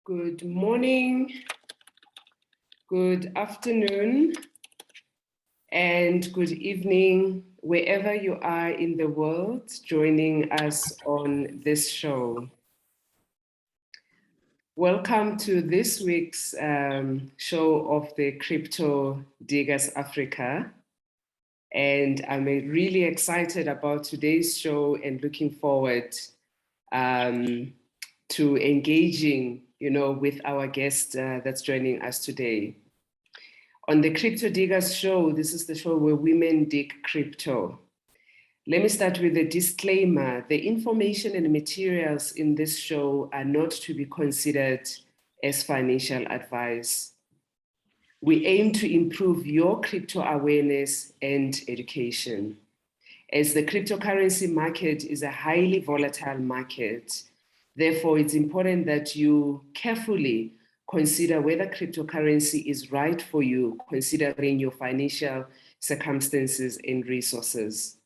Good morning, good afternoon, and good evening, wherever you are in the world joining us on this show. Welcome to this week's show of the Crypto Diggers Africa. And I'm really excited about today's show and looking forward to engaging, with our guest that's joining us today. On the Crypto Diggers show, this is the show where women dig crypto. Let me start with a disclaimer. The information and materials in this show are not to be considered as financial advice. We aim to improve your crypto awareness and education. As the cryptocurrency market is a highly volatile market, therefore it's important that you carefully consider whether cryptocurrency is right for you, considering your financial circumstances and resources.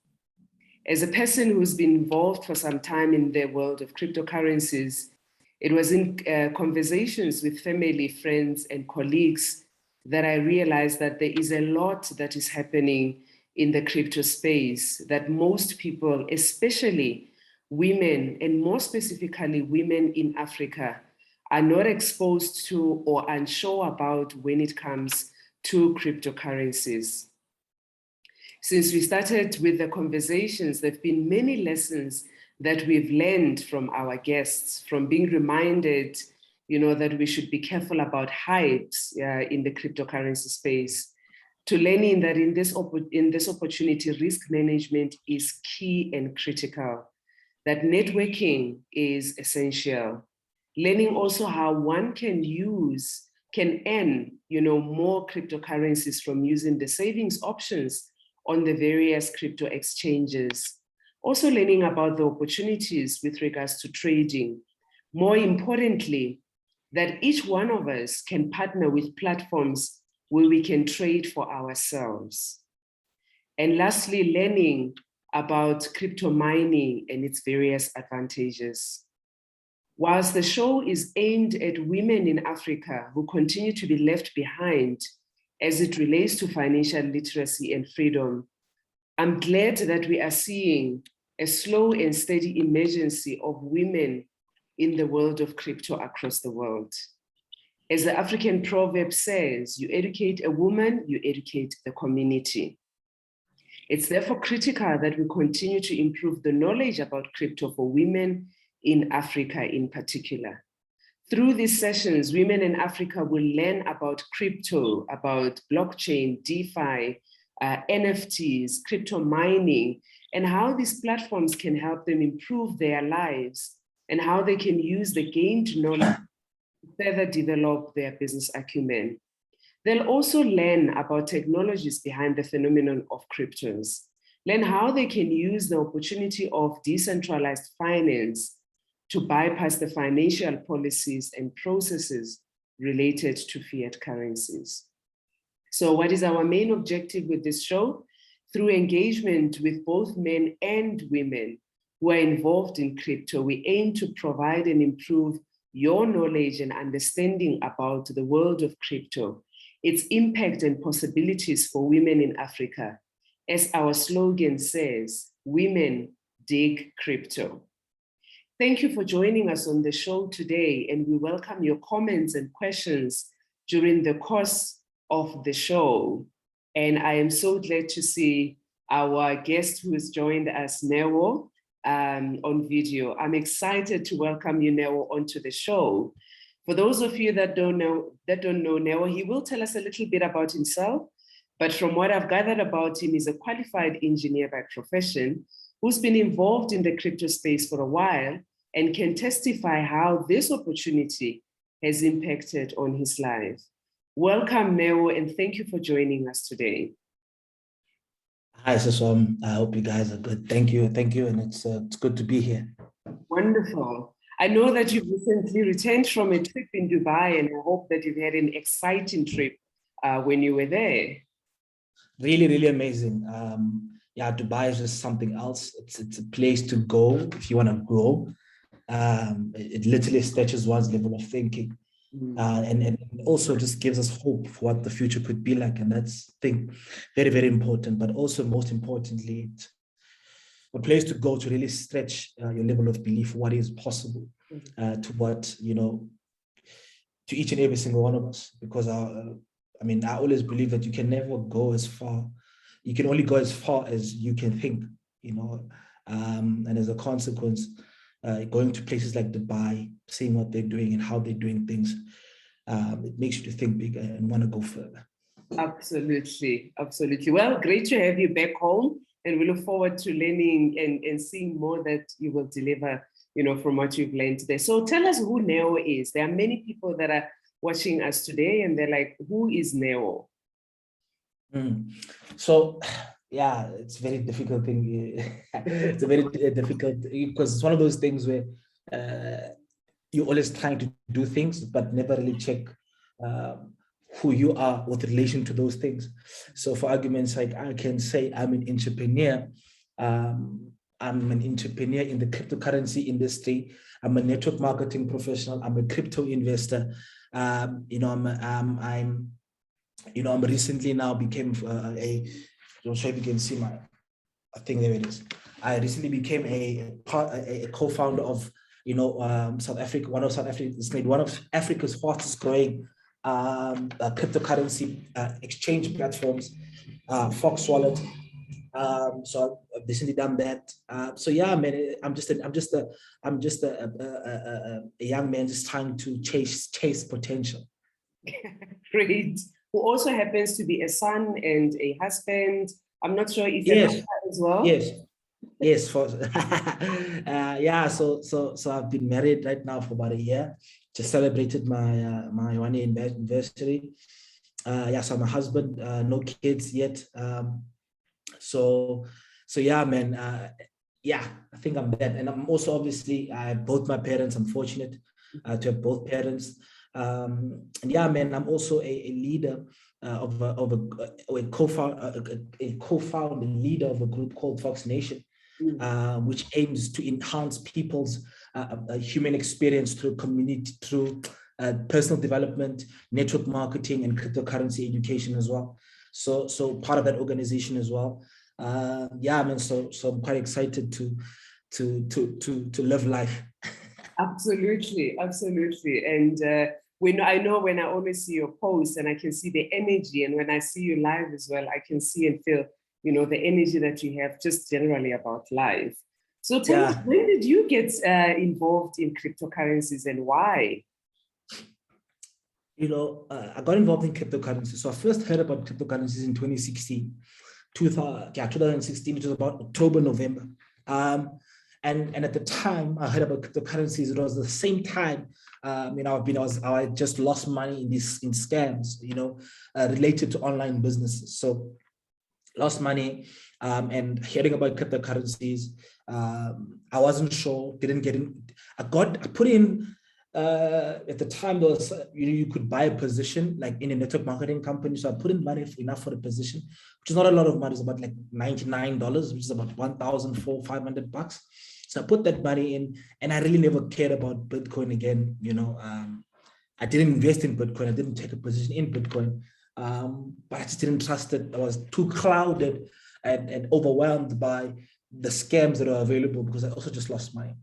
As a person who's been involved for some time in the world of cryptocurrencies, it was in conversations with family, friends, and colleagues that I realized that there is a lot that is happening in the crypto space that most people, especially women, and more specifically women in Africa, are not exposed to or unsure about when it comes to cryptocurrencies. Since we started with the conversations, there have been many lessons that we've learned from our guests, from being reminded, that we should be careful about hypes in the cryptocurrency space, to learning that in this opportunity, risk management is key and critical, that networking is essential, learning also how one can earn, more cryptocurrencies from using the savings options on the various crypto exchanges. Also learning about the opportunities with regards to trading. More importantly, that each one of us can partner with platforms where we can trade for ourselves. And lastly, learning about crypto mining and its various advantages. Whilst the show is aimed at women in Africa who continue to be left behind as it relates to financial literacy and freedom, I'm glad that we are seeing a slow and steady emergence of women in the world of crypto across the world. As the African proverb says, you educate a woman, you educate the community. It's therefore critical that we continue to improve the knowledge about crypto for women in Africa in particular. Through these sessions, women in Africa will learn about crypto, about blockchain, DeFi, NFTs, crypto mining, and how these platforms can help them improve their lives and how they can use the gained knowledge to further develop their business acumen. They'll also learn about technologies behind the phenomenon of cryptos, learn how they can use the opportunity of decentralized finance to bypass the financial policies and processes related to fiat currencies. So what is our main objective with this show? Through engagement with both men and women who are involved in crypto, we aim to provide and improve your knowledge and understanding about the world of crypto, its impact and possibilities for women in Africa. As our slogan says, women dig crypto. Thank you for joining us on the show today, and we welcome your comments and questions during the course of the show. And I am so glad to see our guest who has joined us, Neo, on video. I'm excited to welcome you, Neo, onto the show. For those of you that don't know Neo, he will tell us a little bit about himself, but from what I've gathered about him, he's a qualified engineer by profession who's been involved in the crypto space for a while and can testify how this opportunity has impacted on his life. Welcome, Neo, and thank you for joining us today. Hi, Sasom. I hope you guys are good. Thank you, and it's good to be here. Wonderful. I know that you've recently returned from a trip in Dubai, and I hope that you've had an exciting trip when you were there. Really, really amazing. Yeah, Dubai is just something else. It's a place to go if you want to grow. It literally stretches one's level of thinking. and also just gives us hope for what the future could be like. And that's, I think, very, very important. But also, most importantly, it's a place to go to really stretch your level of belief, what is possible, to what, to each and every single one of us. Because I always believe that you can never go as far. You can only go as far as you can think, and as a consequence, going to places like Dubai, seeing what they're doing and how they're doing things, it makes you to think bigger and want to go further. Absolutely, absolutely. Well, great to have you back home, and we look forward to learning and seeing more that you will deliver, from what you've learned today. So tell us who Neo is. There are many people that are watching us today, and they're like, who is Neo? So, yeah, it's a very difficult thing. It's a very difficult, because it's one of those things where you're always trying to do things, but never really check who you are with relation to those things. So for argument's sake, I can say I'm an entrepreneur. I'm an entrepreneur in the cryptocurrency industry. I'm a network marketing professional. I'm a crypto investor. I'm recently now became I'm sure if you can see I think there it is. I recently became a co-founder of, South Africa, one of Africa's fastest growing cryptocurrency exchange platforms, Fox Wallet. So I've recently done that. So yeah, man, I'm just a young man just trying to chase potential. Great. Who also happens to be a son and a husband. I'm not sure if yes, as well. Yes. For yeah. So I've been married right now for about a year. Just celebrated my my 1 year anniversary. Yeah. So I'm a husband. No kids yet. So yeah, man. Yeah, I think I'm that, and I'm also obviously both my parents. I'm fortunate to have both parents. And yeah, man, I'm also a leader of a co-founder leader of a group called Fox Nation, which aims to enhance people's human experience through community, through personal development, network marketing, and cryptocurrency education as well. So part of that organization as well. Yeah, man. So I'm quite excited to live life. Absolutely. And I know when I always see your posts and I can see the energy, and when I see you live as well, I can see and feel, the energy that you have just generally about life. So tell me, when did you get involved in cryptocurrencies and why? I got involved in cryptocurrencies. So I first heard about cryptocurrencies in 2016. 2016, it was about October, November. And at the time I heard about cryptocurrencies, it was the same time, I just lost money in scams, related to online businesses. So lost money, and hearing about cryptocurrencies, I wasn't sure, didn't get in. I put in, at the time there was, you could buy a position like in a network marketing company. So I put in money enough for the position, which is not a lot of money. It's about like $99, which is about $1,500. So I put that money in, and I really never cared about Bitcoin again. I didn't invest in Bitcoin. I didn't take a position in Bitcoin, but I just didn't trust it. I was too clouded and overwhelmed by the scams that are available, because I also just lost money.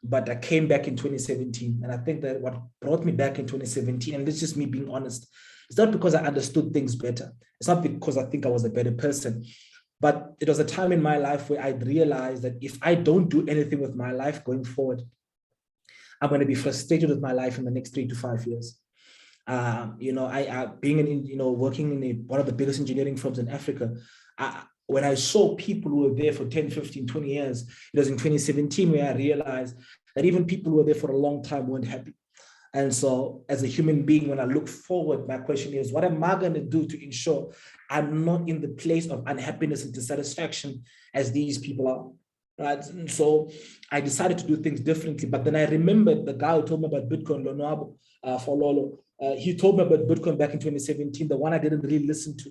But I came back in 2017. And I think that what brought me back in 2017, and this is just me being honest, it's not because I understood things better. It's not because I think I was a better person. But it was a time in my life where I realized that if I don't do anything with my life going forward, I'm going to be frustrated with my life in the next 3 to 5 years. Working in one of the biggest engineering firms in Africa, when I saw people who were there for 10, 15, 20 years, it was in 2017 where I realized that even people who were there for a long time weren't happy. And so as a human being, when I look forward, my question is, what am I going to do to ensure I'm not in the place of unhappiness and dissatisfaction as these people are? Right? And so I decided to do things differently. But then I remembered the guy who told me about Bitcoin, Lonwabo Fololo. He told me about Bitcoin back in 2017, the one I didn't really listen to.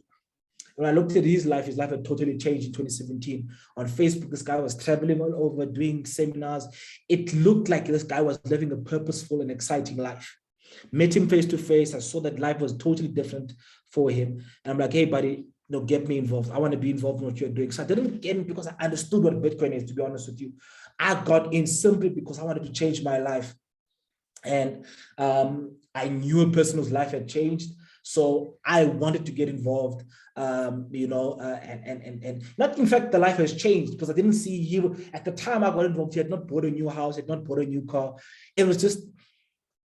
When I looked at his life had totally changed in 2017. On Facebook, this guy was traveling all over, doing seminars. It looked like this guy was living a purposeful and exciting life. Met him face to face. I saw that life was totally different for him. And I'm like, hey, buddy, get me involved. I want to be involved in what you're doing. So I didn't get in because I understood what Bitcoin is, to be honest with you. I got in simply because I wanted to change my life. And I knew a person whose life had changed. So I wanted to get involved, and not, in fact, the life has changed because I didn't see you at the time I got involved. He had not bought a new house, he had not bought a new car. It was just,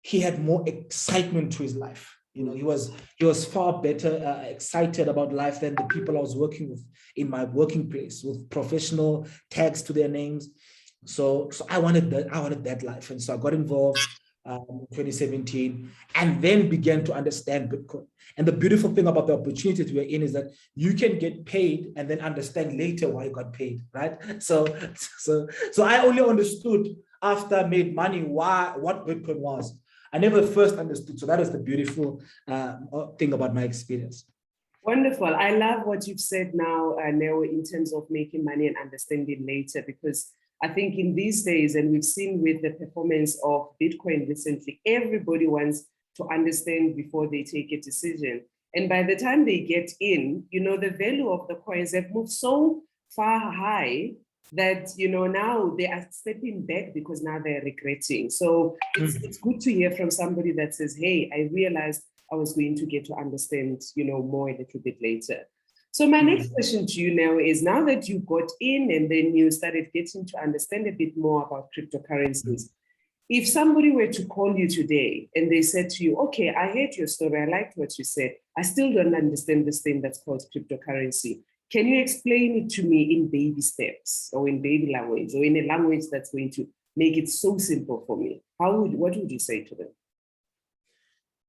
he had more excitement to his life. He was far better excited about life than the people I was working with in my working place, with professional tags to their names. So I wanted that life. And so I got involved in 2017 and then began to understand Bitcoin. And the beautiful thing about the opportunity we're in is that you can get paid and then understand later why you got paid, right? So I only understood after I made money what Bitcoin was. I never first understood. So that is the beautiful thing about my experience. Wonderful. I love what you've said now, Neo, in terms of making money and understanding later, because I think in these days, and we've seen with the performance of Bitcoin recently, everybody wants to understand before they take a decision. And by the time they get in, the value of the coins have moved so far high that, now they are stepping back because now they're regretting. So it's good to hear from somebody that says, hey, I realized I was going to get to understand, more a little bit later. So my next question to you now is, now that you got in and then you started getting to understand a bit more about cryptocurrencies, if somebody were to call you today and they said to you, okay, I heard your story, I liked what you said, I still don't understand this thing that's called cryptocurrency. Can you explain it to me in baby steps or in baby language or in a language that's going to make it so simple for me? What would you say to them?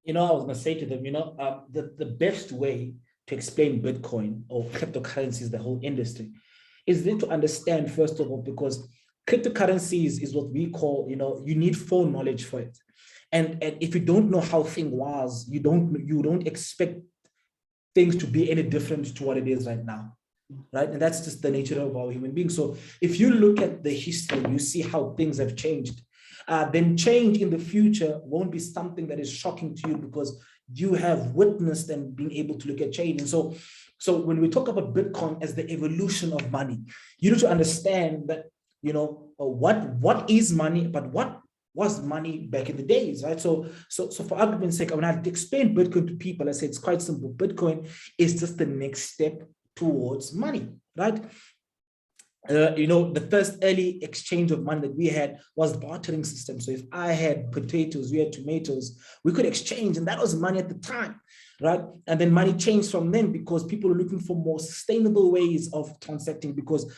I was going to say to them, the best way to explain Bitcoin or cryptocurrencies, the whole industry, is then to understand, first of all, because cryptocurrencies is what we call, you need foreknowledge for it. And if you don't know how thing was, you don't expect things to be any different to what it is right now, right? And that's just the nature of our human beings. So if you look at the history, you see how things have changed. Then change in the future won't be something that is shocking to you because you have witnessed and been able to look at change. And so when we talk about Bitcoin as the evolution of money, you need to understand that, what is money, but what was money back in the days, right? So for argument's sake, when I explain Bitcoin to people, I say it's quite simple. Bitcoin is just the next step towards money, right? The first early exchange of money that we had was the bartering system. So if I had potatoes, you had tomatoes, we could exchange, and that was money at the time, right? And then money changed from then because people are looking for more sustainable ways of transacting, because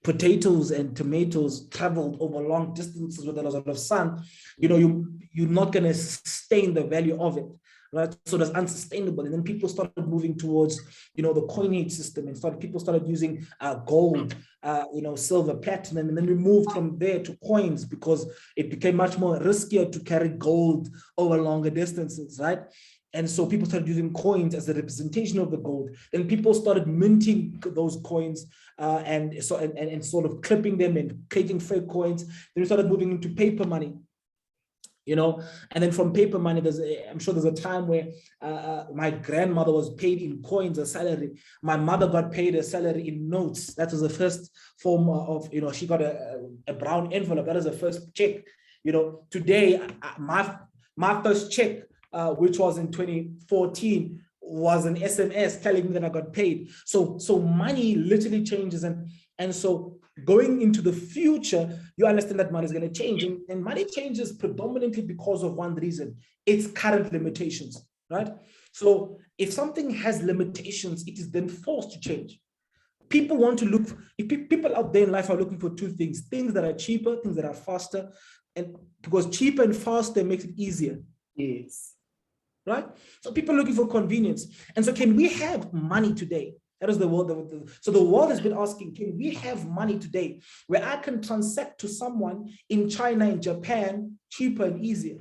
potatoes and tomatoes traveled over long distances with a lot of sun. You're not going to sustain the value of it, right? So that's unsustainable. And then people started moving towards, the coinage system, and people started using gold, silver, platinum, and then we moved from there to coins because it became much more riskier to carry gold over longer distances, right? And so people started using coins as a representation of the gold. Then people started minting those coins and sort of clipping them and creating fake coins. Then we started moving into paper money. And then from paper money, I'm sure there's a time where my grandmother was paid in coins, a salary. My mother got paid a salary in notes. That was the first form of, she got a brown envelope. That was the first check. Today, my first check, which was in 2014, was an SMS telling me that I got paid. So money literally changes. And so going into the future, you understand that money is going to change. And money changes predominantly because of one reason: its current limitations, right? So if something has limitations, it is then forced to change. People want to look, people out there in life are looking for two things: things that are cheaper, things that are faster. And because cheaper and faster makes it easier. Yes. Right? So people are looking for convenience. And so can we have money today? That is the world. So the world has been asking, can we have money today where I can transact to someone in China, in Japan, cheaper and easier,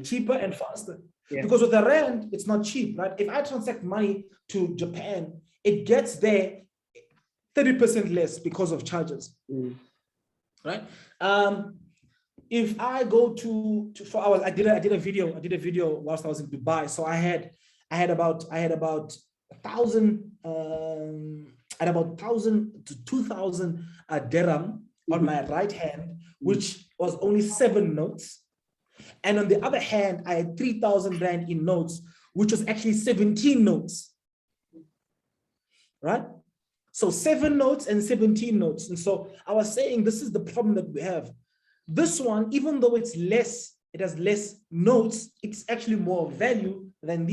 cheaper and faster? Yeah. Because with the rand, it's not cheap, right? If I transact money to Japan, it gets there 30% less because of charges, right? if I go to 4 hours, I did a video whilst I was in Dubai. So I had about 1,000 at about 1,000 to 2,000 dirham on my right hand, which was only 7 notes. And on the other hand, I had 3,000 rand in notes, which was actually 17 notes, right? So 7 notes and 17 notes. And so I was saying, this is the problem that we have. This one, even though it's less, it has less notes, it's actually more value than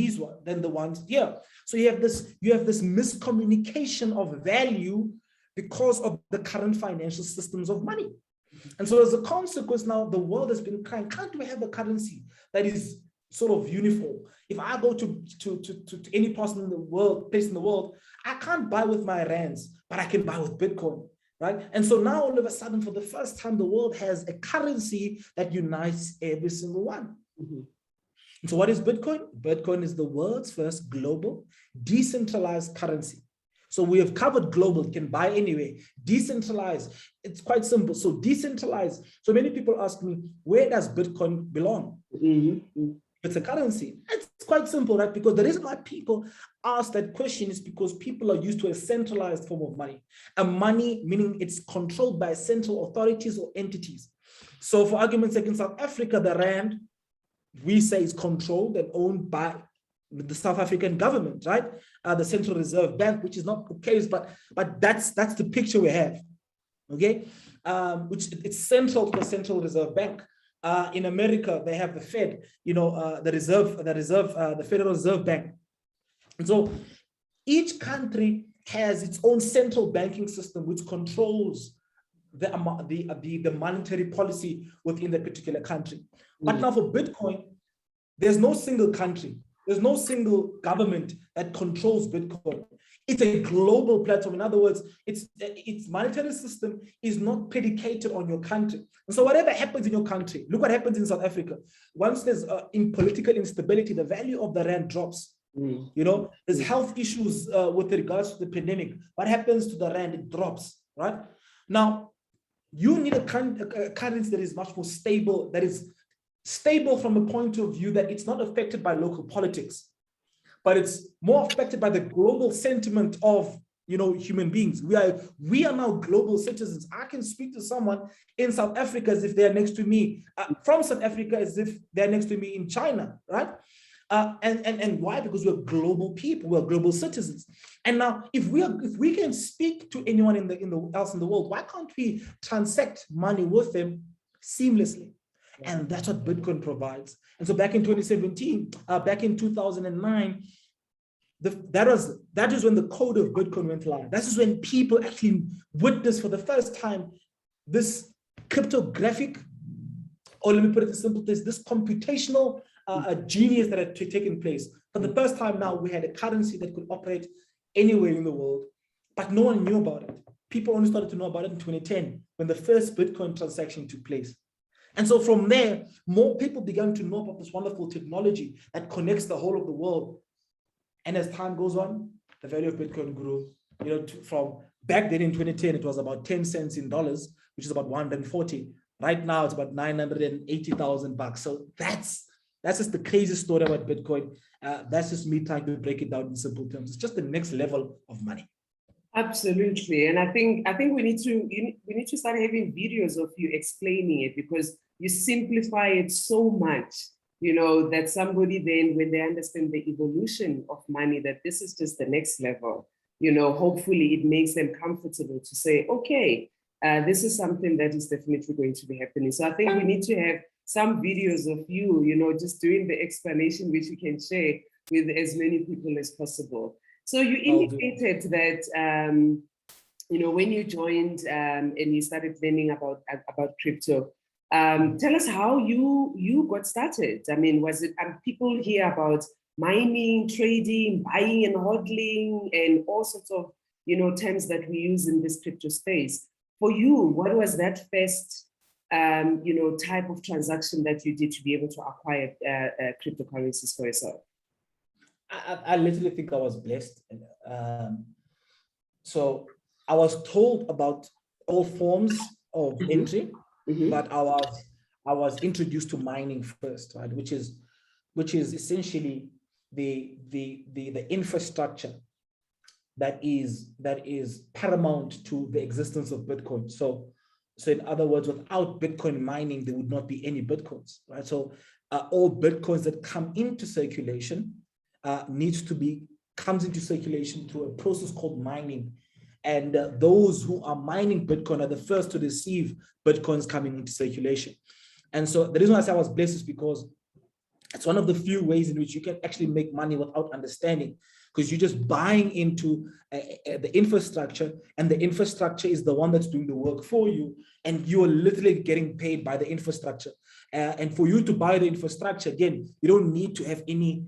than the ones here. So you have this miscommunication of value because of the current financial systems of money. And so as a consequence, now the world has been crying, can't we have a currency that is sort of uniform? If I go to any person in the world, place in the world, I can't buy with my rands, but I can buy with Bitcoin, right? And so now all of a sudden, for the first time, the world has a currency that unites every single one. And so what is Bitcoin? Bitcoin is the world's first global decentralized currency. So we have covered global, you can buy anywhere. Decentralized, it's quite simple. So decentralized, so many people ask me, where does Bitcoin belong? It's a currency. It's quite simple, right? Because the reason why people ask that question is because people are used to a centralized form of money. A money, meaning it's controlled by central authorities or entities. So for argument's sake, in South Africa, the rand, we say is controlled and owned by the South African government, right? The Central Reserve Bank, which is not the case, but that's the picture we have, okay? Which it's central to the Central Reserve Bank. In America, they have the Fed, the Federal Reserve Bank. And so each country has its own central banking system, which controls the monetary policy within the particular country. But now for Bitcoin, there's no single country. There's no single government that controls Bitcoin. It's a global platform. In other words, its monetary system is not predicated on your country. And so whatever happens in your country, look what happens in South Africa. Once there's in political instability, the value of the rand drops. You know, there's health issues with regards to the pandemic. What happens to the rand? It drops, right? Now, you need a currency that is much more stable, that is stable from the point of view that it's not affected by local politics, but it's more affected by the global sentiment of, you know, human beings. We are now global citizens. I can speak to someone in South Africa as if they're next to me, from South Africa as if they're next to me in China, right? And why? Because we're global people, we're global citizens. And now, if we can speak to anyone else in the world, why can't we transact money with them seamlessly? And that's what Bitcoin provides. And so back in 2017, back in 2009, that is when the code of Bitcoin went live. That is when people actually witnessed for the first time this cryptographic, or let me put it in simple terms, this computational genius that had taken place. For the first time now, we had a currency that could operate anywhere in the world, but no one knew about it. People only started to know about it in 2010, when the first Bitcoin transaction took place. And so from there, more people began to know about this wonderful technology that connects the whole of the world. And as time goes on, the value of Bitcoin grew. You know, from back then in 2010, it was about 10 cents in dollars, which is about 140. Right now, it's about $980,000. So that's just the crazy story about Bitcoin. That's just me trying to break it down in simple terms. It's just the next level of money. Absolutely, and I think we need to start having videos of you explaining it, because you simplify it so much, you know, that somebody then, when they understand the evolution of money, that this is just the next level, you know, hopefully it makes them comfortable to say, okay, this is something that is definitely going to be happening. So I think we need to have some videos of you, you know, just doing the explanation, which you can share with as many people as possible. So you indicated that, you know, when you joined and you started learning about crypto, tell us how you got started. I mean, was it, people hear about mining, trading, buying and hodling, and all sorts of, you know, terms that we use in this crypto space. For you, what was that first, you know, type of transaction that you did to be able to acquire cryptocurrencies for yourself? I literally think I was blessed. So I was told about all forms of entry, but I I was introduced to mining first, right? Which is essentially the infrastructure that is paramount to the existence of Bitcoin. So in other words, without Bitcoin mining, there would not be any Bitcoins, right? So all Bitcoins that come into circulation comes into circulation through a process called mining. And those who are mining Bitcoin are the first to receive Bitcoins coming into circulation. And so the reason why I say I was blessed is because it's one of the few ways in which you can actually make money without understanding, because you're just buying into the infrastructure, and the infrastructure is the one that's doing the work for you, and you're literally getting paid by the infrastructure. And for you to buy the infrastructure, again, you don't need to have any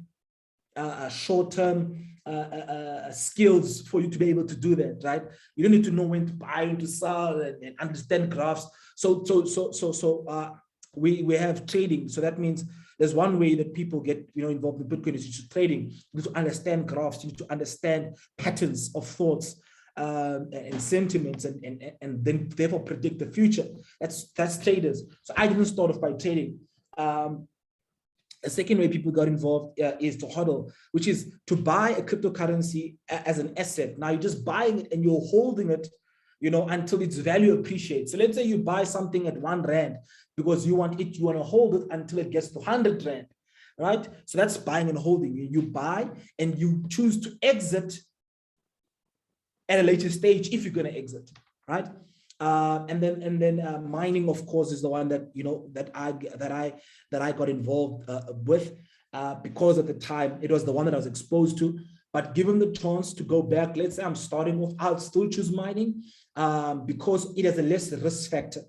short-term skills for you to be able to do that, right? You don't need to know when to buy and to sell and understand graphs. So we have trading. So that means there's one way that people get involved in Bitcoin is trading. You need to understand graphs. You need to understand patterns of thoughts and sentiments, and then therefore predict the future. That's traders. So I didn't start off by trading. A second way people got involved is to hodl, which is to buy a cryptocurrency as an asset. Now you're just buying it and you're holding it, until its value appreciates. So let's say you buy something at R1 because you want to hold it until it gets to 100 Rand, right? So that's buying and holding. You buy and you choose to exit at a later stage if you're going to exit, right? And then mining, of course, is the one that that I got involved with because at the time it was the one that I was exposed to. But given the chance to go back, let's say I'm starting off, I'll still choose mining because it has a less risk factor.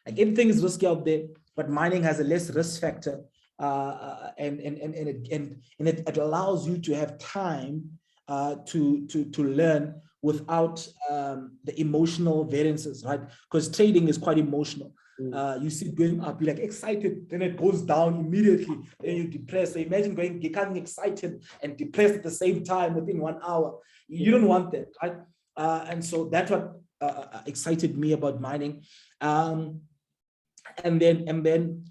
Like everything is risky out there, but mining has a less risk factor, and it allows you to have time to learn without the emotional variances, right? Because trading is quite emotional. You see it going up, you're like excited, then it goes down immediately, then you're depressed. So imagine becoming excited and depressed at the same time within 1 hour. You don't want that, right? And so that's what excited me about mining. And then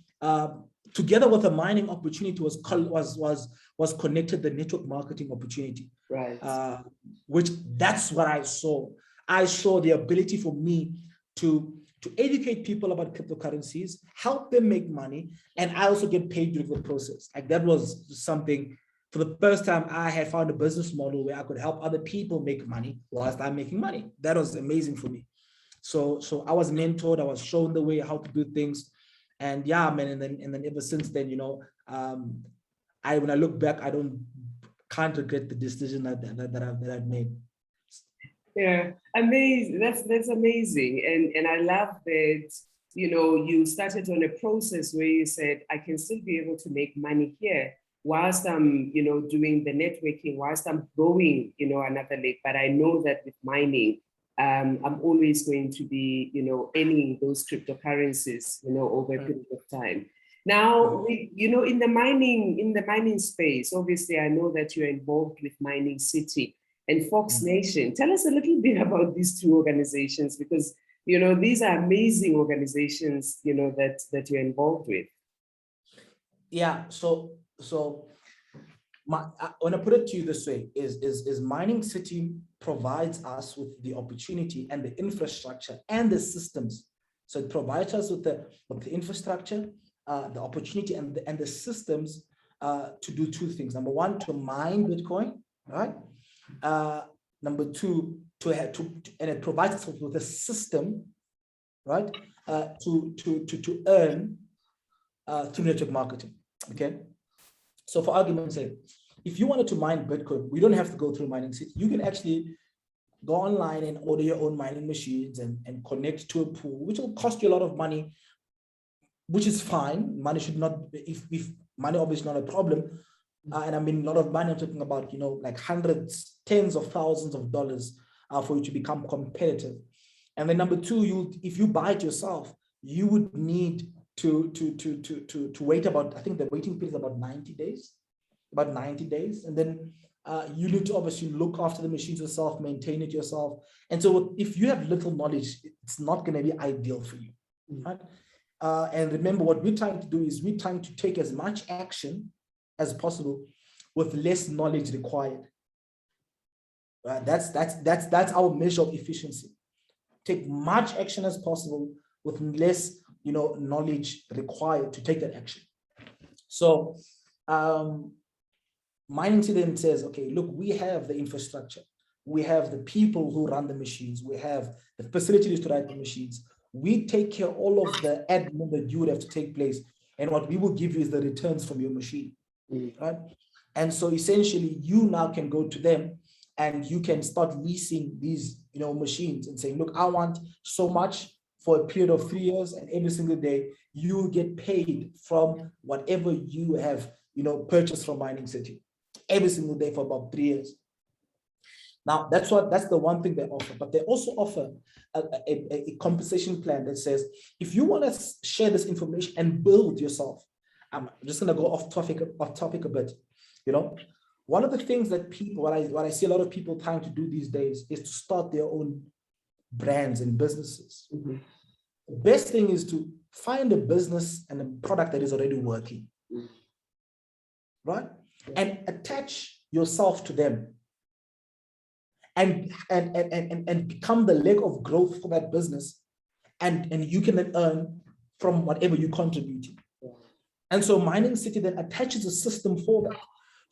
together with the mining opportunity was connected the network marketing opportunity, right? Which that's what I saw. I saw the ability for me to educate people about cryptocurrencies, help them make money, and I also get paid during the process. Like that was something. For the first time, I had found a business model where I could help other people make money whilst I'm making money. That was amazing for me. So I was mentored. I was shown the way how to do things, and yeah, man. And then ever since then, when I look back, can't regret the decision that I've made. Yeah, amazing. That's amazing, and I love that. You started on a process where you said, I can still be able to make money here whilst I'm, doing the networking, whilst I'm growing, another leg. But I know that with mining, I'm always going to be, earning those cryptocurrencies, over a period of time. Now, in the mining space, obviously, I know that you're involved with Mining City and Fox Nation. Tell us a little bit about these two organizations, because these are amazing organizations that you're involved with. Yeah. So when I put it to you this way, is Mining City provides us with the opportunity and the infrastructure and the systems. So it provides us with the infrastructure, the opportunity, and the systems to do two things. Number one, to mine Bitcoin, right? Number two, and it provides us with a system, right? To earn through network marketing. Okay. So for argument's sake, if you wanted to mine Bitcoin, we don't have to go through Mining City. You can actually go online and order your own mining machines and connect to a pool, which will cost you a lot of money, which is fine. Money should not, if money obviously not a problem. And I mean, a lot of money, I'm talking about, like hundreds, tens of thousands of dollars for you to become competitive. And then number two, if you buy it yourself, you would need to wait about, I think the waiting period is about 90 days. And then you need to obviously look after the machines yourself, maintain it yourself. And so if you have little knowledge, it's not going to be ideal for you, right? And remember, what we're trying to do is we're trying to take as much action as possible with less knowledge required. That's our measure of efficiency. Take much action as possible with less, knowledge required to take that action. So Mining then says, okay, look, we have the infrastructure, we have the people who run the machines, we have the facilities to run the machines. We take care of all of the admin that you would have to take place, and what we will give you is the returns from your machine, right? And so essentially, you now can go to them and you can start leasing these, machines and saying, look, I want so much for a period of 3 years, and every single day you will get paid from whatever you have, purchased from Mining City, every single day for about 3 years. Now, that's the one thing they offer, but they also offer a compensation plan that says, if you want to share this information and build yourself, I'm just going to go off topic a bit. One of the things that people, what I see a lot of people trying to do these days is to start their own brands and businesses. Mm-hmm. The best thing is to find a business and a product that is already working, right? And attach yourself to them and become the leg of growth for that business. And you can then earn from whatever you contribute. And so Mining City then attaches a system for that.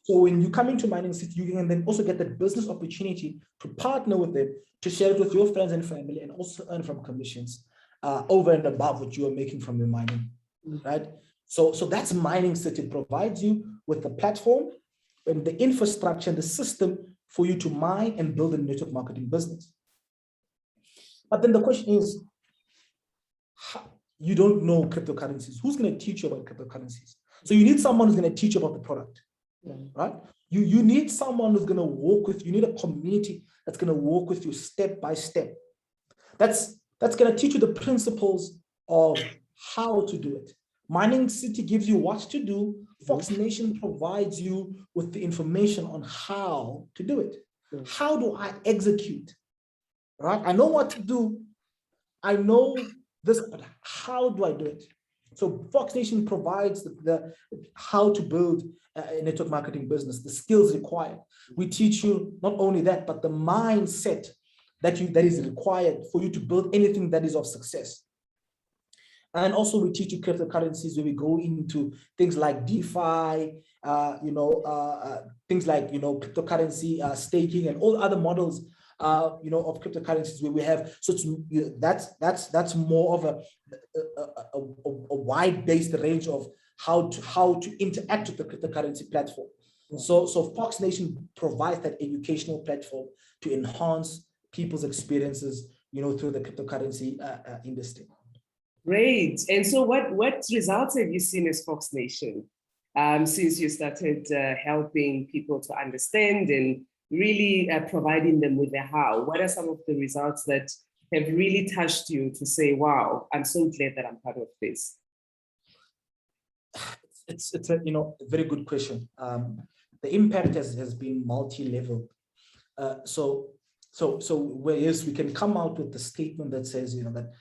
So when you come into Mining City, you can then also get that business opportunity to partner with them, to share it with your friends and family, and also earn from commissions over and above what you are making from your mining, right? So that's Mining City. It provides you with the platform and the infrastructure and the system for you to mine and build a network marketing business. But then the question is, you don't know cryptocurrencies. Who's going to teach you about cryptocurrencies? So you need someone who's going to teach you about the product, right? You need someone who's going to walk with you. You need a community that's going to walk with you step by step. That's going to teach you the principles of how to do it. Mining City gives you what to do. Fox Nation provides you with the information on how to do it. How do I execute? Right? I know what to do. I know this, but how do I do it? So Fox Nation provides the how to build a network marketing business, the skills required. We teach you not only that, but the mindset that is required for you to build anything that is of success. And also we teach you cryptocurrencies, where we go into things like DeFi, things like, cryptocurrency staking and all other models, of cryptocurrencies where we have. So it's, that's more of a wide-based range of how to interact with the cryptocurrency platform. So Fox Nation provides that educational platform to enhance people's experiences, through the cryptocurrency industry. Great. And so what results have you seen as Fox Nation since you started helping people to understand and really providing them with the how? What are some of the results that have really touched you to say, wow, I'm so glad that I'm part of this? It's a very good question. The impact has been multi-level. So whereas we can come out with the statement that says, that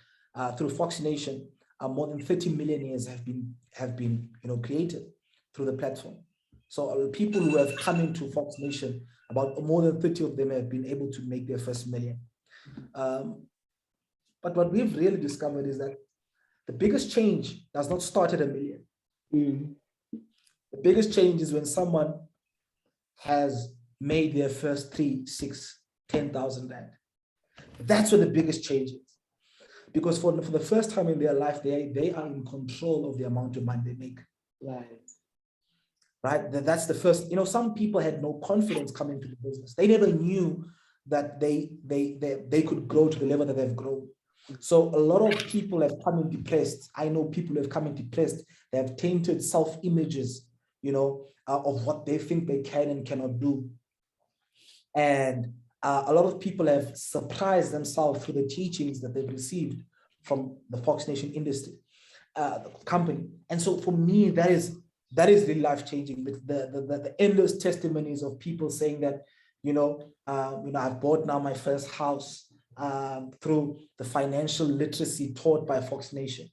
through Fox Nation, more than 30 millionaires have been created through the platform. So people who have come into Fox Nation, about more than 30 of them have been able to make their first million. But what we've really discovered is that the biggest change does not start at $1 million. The biggest change is when someone has made their first 3, 6, 10,000 rand. That's where the biggest change is. Because for the first time in their life, they are in control of the amount of money they make. Right? That's the first. Some people had no confidence coming to the business. They never knew that they could grow to the level that they've grown. So a lot of people have come in depressed. I know people have come in depressed. They have tainted self-images, of what they think they can and cannot do. And a lot of people have surprised themselves through the teachings that they've received from the Fox Nation industry, the company. And so for me, that is really life-changing. The endless testimonies of people saying that, I've bought now my first house through the financial literacy taught by Fox Nation.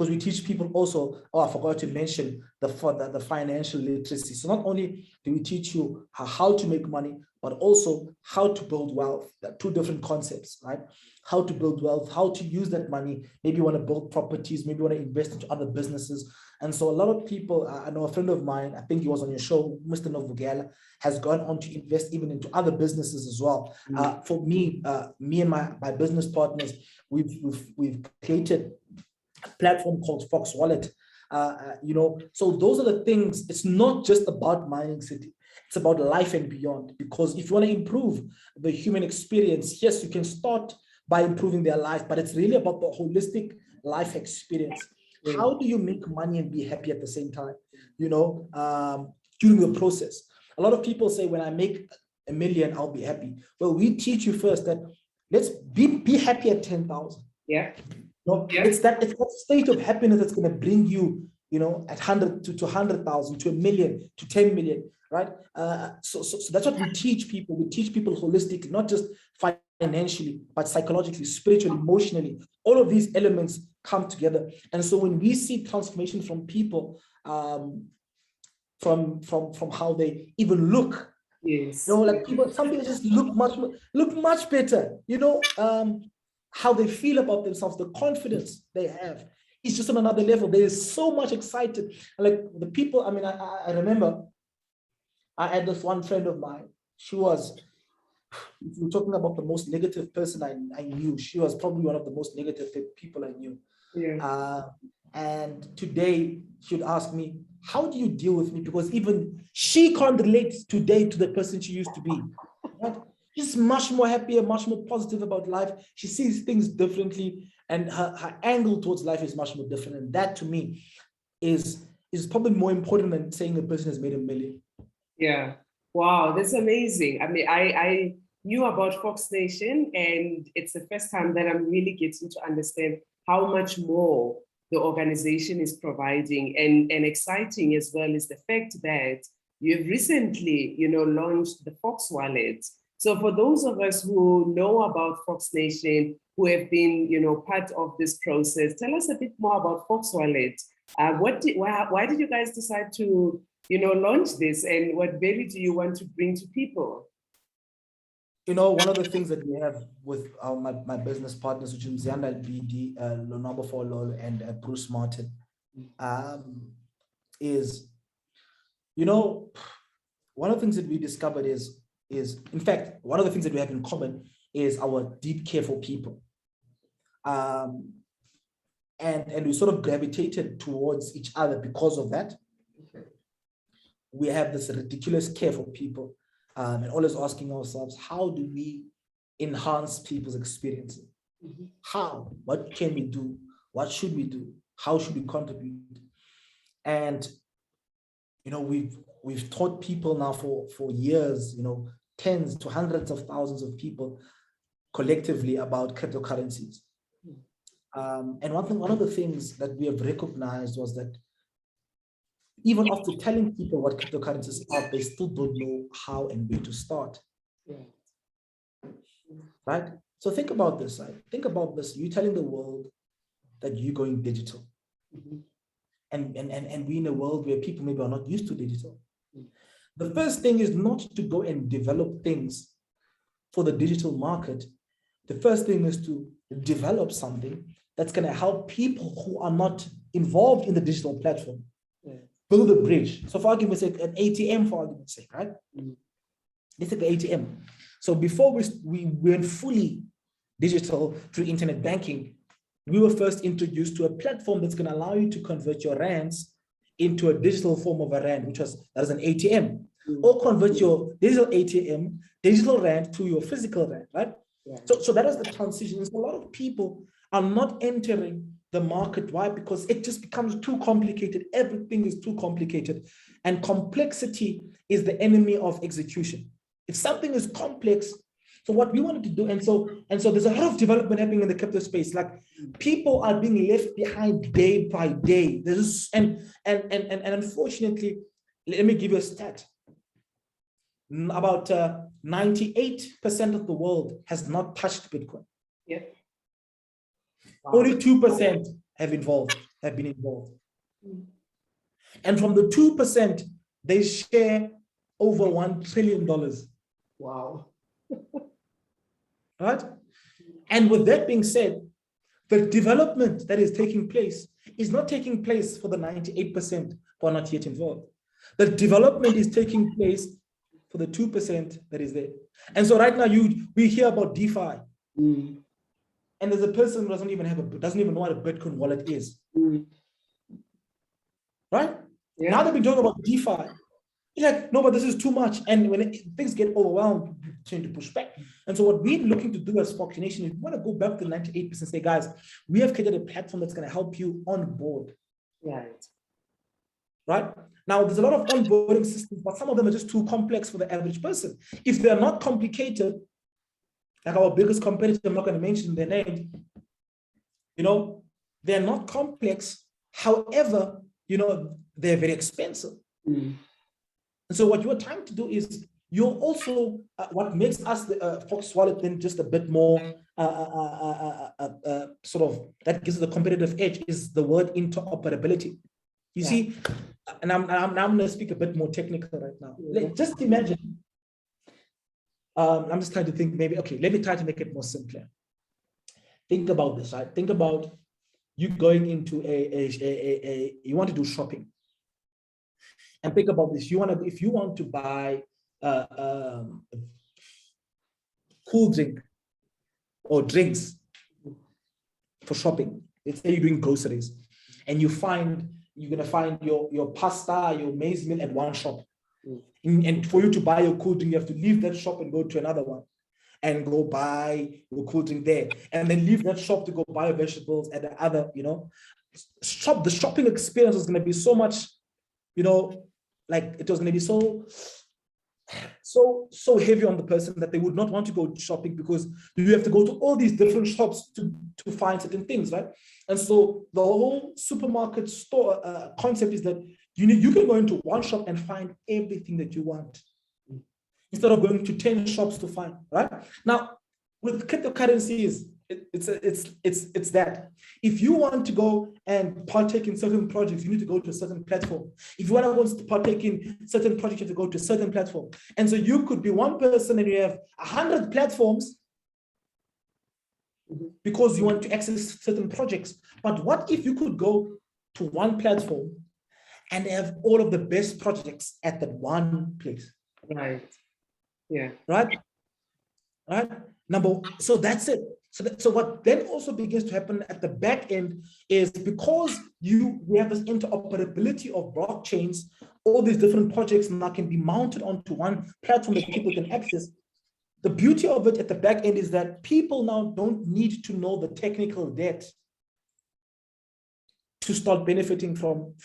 because we teach people also, oh, I forgot to mention the financial literacy. So not only do we teach you how to make money, but also how to build wealth. There are two different concepts, right? How to build wealth, how to use that money. Maybe you want to build properties, maybe you want to invest into other businesses. And so a lot of people, I know a friend of mine, I think he was on your show, Mr. Novugela, has gone on to invest even into other businesses as well. For me, me and my business partners, we've created a platform called Fox Wallet. So those are the things. It's not just about mining city. It's about life and beyond. Because if you want to improve the human experience, yes, you can start by improving their life, but it's really about the holistic life experience. How do you make money and be happy at the same time? During the process. A lot of people say, when I make $1 million, I'll be happy. Well, we teach you first that let's be happy at 10,000. Yeah. It's that state of happiness that's going to bring you, at 100 to 100,000 to $1 million to 10 million, right? So that's what we teach people. We teach people holistically, not just financially, but psychologically, spiritually, emotionally. All of these elements come together. And so when we see transformation from people, from how they even look, yes, like some people just look much better, how they feel about themselves, the confidence they have. It's just on another level. There is so much excited. Like the people, I remember I had this one friend of mine. She was, if you're talking about the most negative person I knew, she was probably one of the most negative people I knew. Yeah. And today she would ask me, how do you deal with me? Because even she can't relate today to the person she used to be. Right? She's much more happier, much more positive about life. She sees things differently, and her angle towards life is much more different. And that to me is probably more important than saying a person has made $1 million. Yeah. Wow, that's amazing. I knew about Fox Nation, and it's the first time that I'm really getting to understand how much more the organization is providing. And exciting as well is the fact that you've recently, launched the Fox Wallet. So for those of us who know about Fox Nation, who have been, part of this process, tell us a bit more about Fox Wallet. Why did you guys decide to, launch this, and what value do you want to bring to people? One of the things that we have with my business partners, which is Mzianda BD, Lonabo Fololo, and Bruce Martin, is, one of the things that we discovered is, in fact, one of the things that we have in common is our deep care for people. And we sort of gravitated towards each other because of that. We have this ridiculous care for people, and always asking ourselves, how do we enhance people's experiences? How? What can we do? What should we do? How should we contribute? And we've taught people now for years, tens to hundreds of thousands of people collectively about cryptocurrencies. And one of the things that we have recognized was that even after telling people what cryptocurrencies are, they still don't know how and where to start. Right? So think about this, right? Think about this. You're telling the world that you're going digital. And we're in a world where people maybe are not used to digital. The first thing is not to go and develop things for the digital market. The first thing is to develop something that's going to help people who are not involved in the digital platform build a bridge. So for argument's sake, an ATM, for argument's sake, right? Let's take an ATM. So before we went fully digital through internet banking, we were first introduced to a platform that's going to allow you to convert your rands into a digital form of a rand, that is an ATM, or convert your digital rand to your physical rand, right? So that is the transition. So a lot of people are not entering the market. Why? Because it just becomes too complicated. Everything is too complicated, and complexity is the enemy of execution. If something is complex, so what we wanted to do, and so there's a lot of development happening in the crypto space. Like people are being left behind day by day. And unfortunately, let me give you a stat. About 98% of the world has not touched Bitcoin. Only 2% have involved. have been involved. Mm. And from the 2%, they share over $1 trillion. Wow. Right? And with that being said, the development that is taking place is not taking place for the 98% who are not yet involved. The development is taking place for the 2% that is there. And so right now we hear about DeFi. Mm. And there's a person who doesn't even know what a Bitcoin wallet is. Mm. Right? Yeah. Now that we talk about DeFi, you're like, no, but this is too much. And when things get overwhelmed, we tend to push back. And so what we're looking to do as Fox Nation is we want to go back to the 98% and say, guys, we have created a platform that's going to help you on board. Right. Right? Now, there's a lot of onboarding systems, but some of them are just too complex for the average person. If they're not complicated, like our biggest competitor, I'm not going to mention their name, they're not complex. However, they're very expensive. Mm. And so what you're trying to do is you're also, what makes us the Fox Wallet then just a bit more sort of, that gives us a competitive edge is the word interoperability. You see, and I'm going to speak a bit more technical right now. Just imagine, I'm just trying to think maybe, okay, let me try to make it more simpler. Think about this, right? Think about you going into you want to do shopping. And think about this, if you want to buy cool drink or drinks for shopping, let's say you're doing groceries, and you're gonna find your pasta, your maize meal at one shop. And for you to buy your cool drink, you have to leave that shop and go to another one and go buy your cool drink there, and then leave that shop to go buy your vegetables at the other, the shopping experience is gonna be so much, like it was going to be so heavy on the person that they would not want to go shopping because you have to go to all these different shops to find certain things, right? And so the whole supermarket store concept is that you can go into one shop and find everything that you want instead of going to 10 shops to find, right? Now, with cryptocurrencies, it's that if you want to go and partake in certain projects, you need to go to a certain platform. If you want to go to partake in certain projects, you have to go to a certain platform. And so you could be one person and you have 100 platforms because you want to access certain projects. But what if you could go to one platform and have all of the best projects at that one place? Right. Yeah. Right. So that's it. So what then also begins to happen at the back end is because we have this interoperability of blockchains, all these different projects now can be mounted onto one platform that people can access. The beauty of it at the back end is that people now don't need to know the technical debt to start benefiting from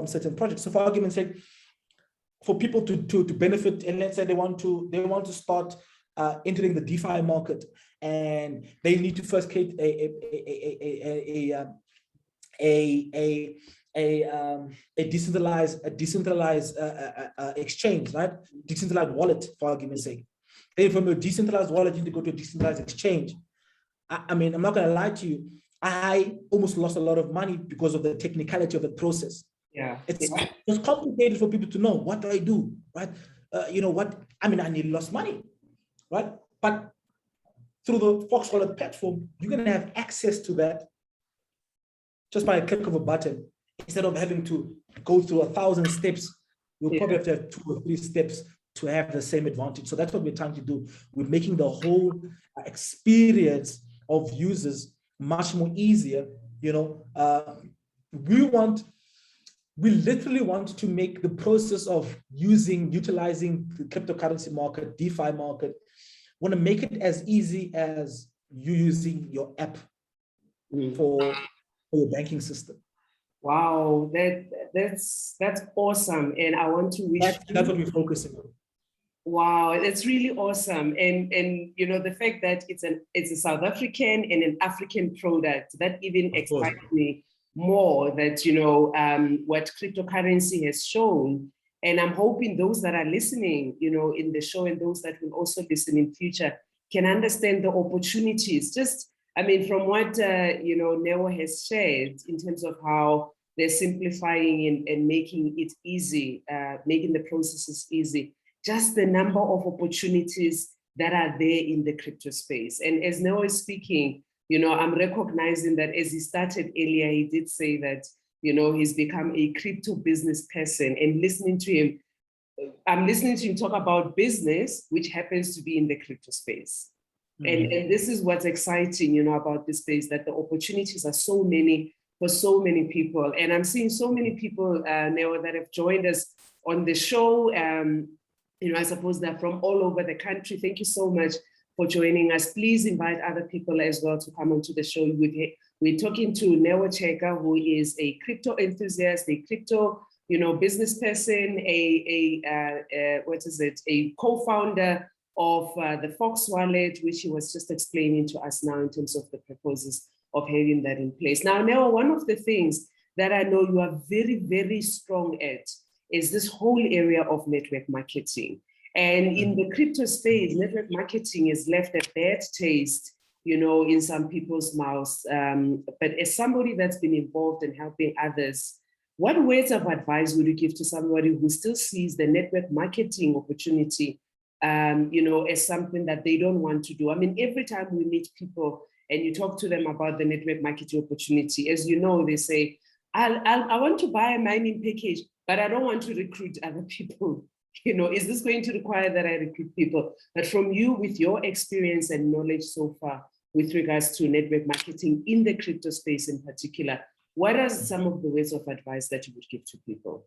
certain projects. So for argument's sake, for people to benefit, and let's say they want to start entering the DeFi market, and they need to first create a decentralized exchange, right? Decentralized wallet, for argument's sake. Then from a decentralized wallet, you need to go to a decentralized exchange. I mean, I'm not going to lie to you. I almost lost a lot of money because of the technicality of the process. Yeah, it's complicated for people to know, what do I do, right? I nearly lost money, right? But through the Fox Wallet platform, you're going to have access to that just by a click of a button. Instead of having to go through 1,000 steps, you'll probably have to have 2 or 3 steps to have the same advantage. So that's what we're trying to do. We're making the whole experience of users much more easier. We literally want to make the process of utilizing the cryptocurrency market, DeFi market, want to make it as easy as you using your app for your banking system. Wow, that's awesome. And I want to wish that's what we're focusing on. Wow, that's really awesome. And the fact that it's a South African and an African product, that even excites me more, that what cryptocurrency has shown. And I'm hoping those that are listening, in the show, and those that will also listen in future, can understand the opportunities. Just I mean, from what Neo has shared in terms of how they're simplifying and making it easy, making the processes easy, just the number of opportunities that are there in the crypto space. And as Neo is speaking, I'm recognizing that as he started earlier, he did say that, he's become a crypto business person, and listening to him, I'm listening to him talk about business, which happens to be in the crypto space. And this is what's exciting, about this space, that the opportunities are so many for so many people. And I'm seeing so many people now that have joined us on the show. I suppose they're from all over the country. Thank you so much for joining us. Please invite other people as well to come onto the show. We're talking to Neo Cheka, who is a crypto enthusiast, a crypto business person, a co-founder of the Fox wallet, which he was just explaining to us now in terms of the purposes of having that in place. Now, Neo, one of the things that I know you are very, very strong at is this whole area of network marketing. And in the crypto space, network marketing has left a bad taste, in some people's mouths. But as somebody that's been involved in helping others, what words of advice would you give to somebody who still sees the network marketing opportunity, as something that they don't want to do? I mean, every time we meet people and you talk to them about the network marketing opportunity, as you know, they say, I want to buy a mining package, but I don't want to recruit other people. Is this going to require that I recruit people? But from you, with your experience and knowledge so far with regards to network marketing in the crypto space in particular, what are some of the words of advice that you would give to people?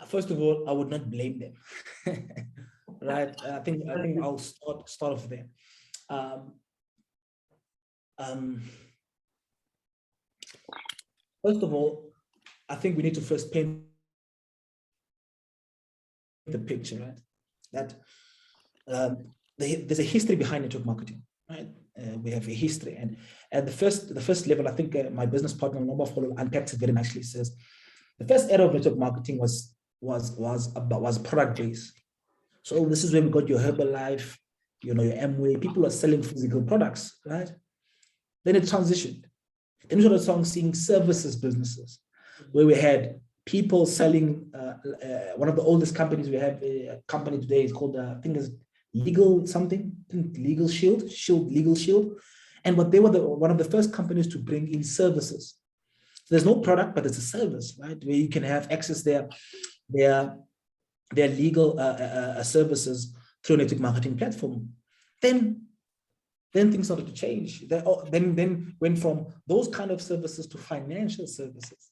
First of all, I would not blame them. Right? I think I'll start off there. First of all, I think we need to first paint the picture, right? That there's a history behind network marketing, right? We have a history, and at the first level, I think my business partner Noba unpacks it very nicely. Says the first era of network marketing was product based. So this is where we got your Herbalife, your Amway. People are selling physical products, right? Then it transitioned. Then we started seeing services businesses, where we had people selling. One of the oldest companies we have, a company today is called, I think it's Legal something, Legal Shield, Legal Shield. And what they were one of the first companies to bring in services. So there's no product, but it's a service, right? Where you can have access their legal services through a network marketing platform. Then things started to change. Then went from those kind of services to financial services,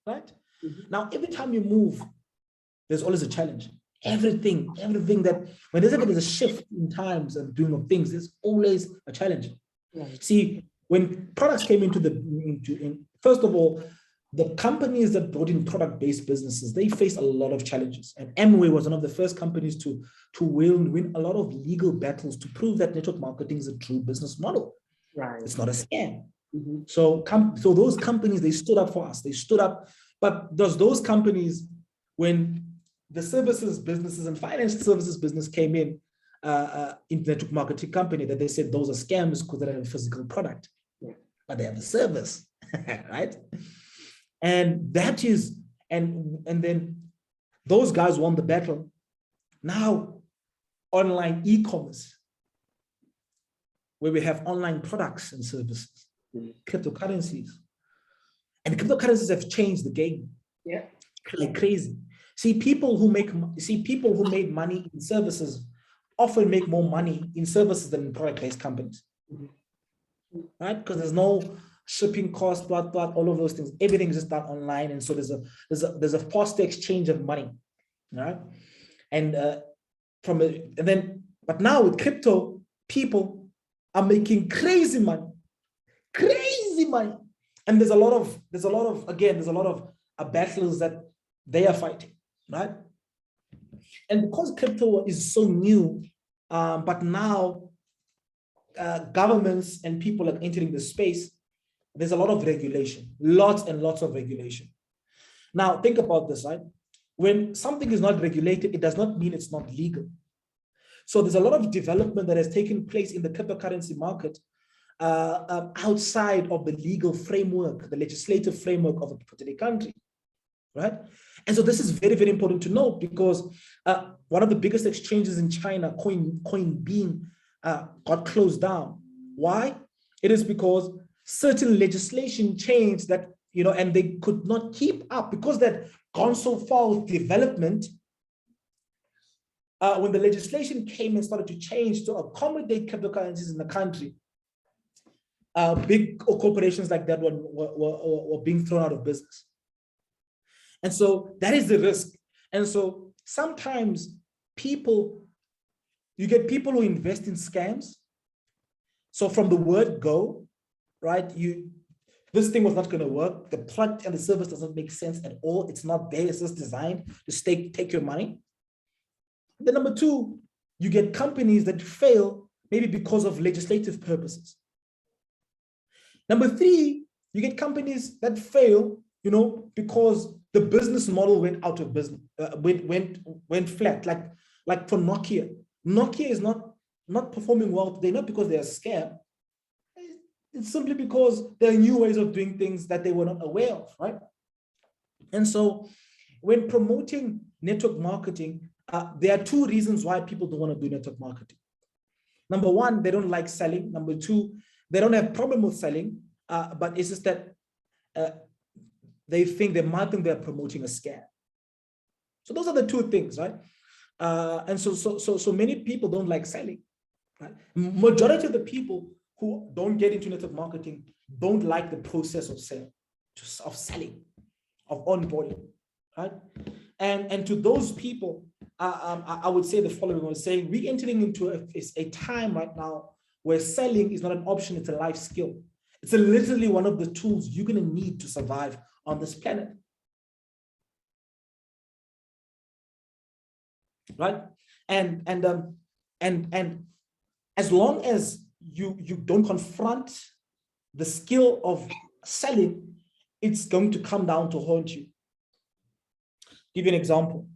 right? Now, every time you move, there's always a challenge. Everything that, whenever there's a shift in times and doing of things, there's always a challenge. Right. See, when products came first of all, the companies that brought in product-based businesses, they faced a lot of challenges. And Amway was one of the first companies to win a lot of legal battles to prove that network marketing is a true business model. Right. It's not a scam. So those companies, they stood up for us. They stood up. But those companies, when the services businesses and financial services business came in network marketing company, that they said those are scams because they don't have a physical product, but they have a service, right? And that is, and then those guys won the battle. Now, online e-commerce, where we have online products and services, cryptocurrencies. And cryptocurrencies have changed the game. Yeah. Like crazy. See, people who made money in services often make more money in services than in product-based companies. Right? Because there's no shipping cost, all of those things. Everything is just done online, and so there's a faster exchange of money, right? And but now with crypto, people are making crazy money, and there's a lot of battles that they are fighting, right? And because crypto is so new, but now governments and people are entering the space, there's a lot of regulation, lots and lots of regulation. Now, think about this, right? When something is not regulated, it does not mean it's not legal. So there's a lot of development that has taken place in the cryptocurrency market outside of the legal framework, the legislative framework of a particular country, right? And so this is very, very important to note, because one of the biggest exchanges in China, Coinbean, got closed down. Why? It is because certain legislation changed that, and they could not keep up, because that gone so far with development. When the legislation came and started to change to accommodate cryptocurrencies in the country, big corporations like that were being thrown out of business. And so that is the risk. And so sometimes you get people who invest in scams. So from the word go, right, this thing was not going to work. The product and the service doesn't make sense at all. It's not there. It's just designed to take your money. Then number two, you get companies that fail maybe because of legislative purposes. Number three, you get companies that fail, because the business model went out of business, went flat. Like for Nokia. Nokia is not performing well today, not because they're a scam. It's simply because there are new ways of doing things that they were not aware of, right? And so when promoting network marketing, there are two reasons why people don't want to do network marketing. Number one, they don't like selling. Number two, they don't have problem with selling, but it's just that they might think they're promoting a scam. So those are the two things, right? And so many people don't like selling, right? Majority of the people who don't get into network marketing don't like the process of selling, of onboarding, right? And to those people, I would say the following. I was saying, we're entering into a time right now where selling is not an option, it's a life skill. It's literally one of the tools you're going to need to survive on this planet. Right? And as long as you don't confront the skill of selling, it's going to come down to haunt you. Give you an example.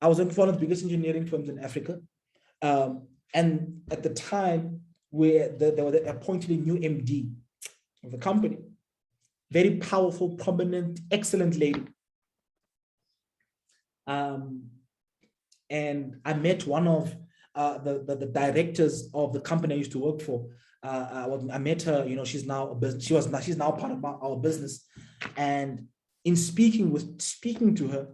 I was in one of the biggest engineering firms in Africa. And at the time where they were appointed a new MD of the company, very powerful, prominent, excellent lady. And I met one of the directors of the company I used to work for. I met her. She's now she's now part of our business. And in speaking to her,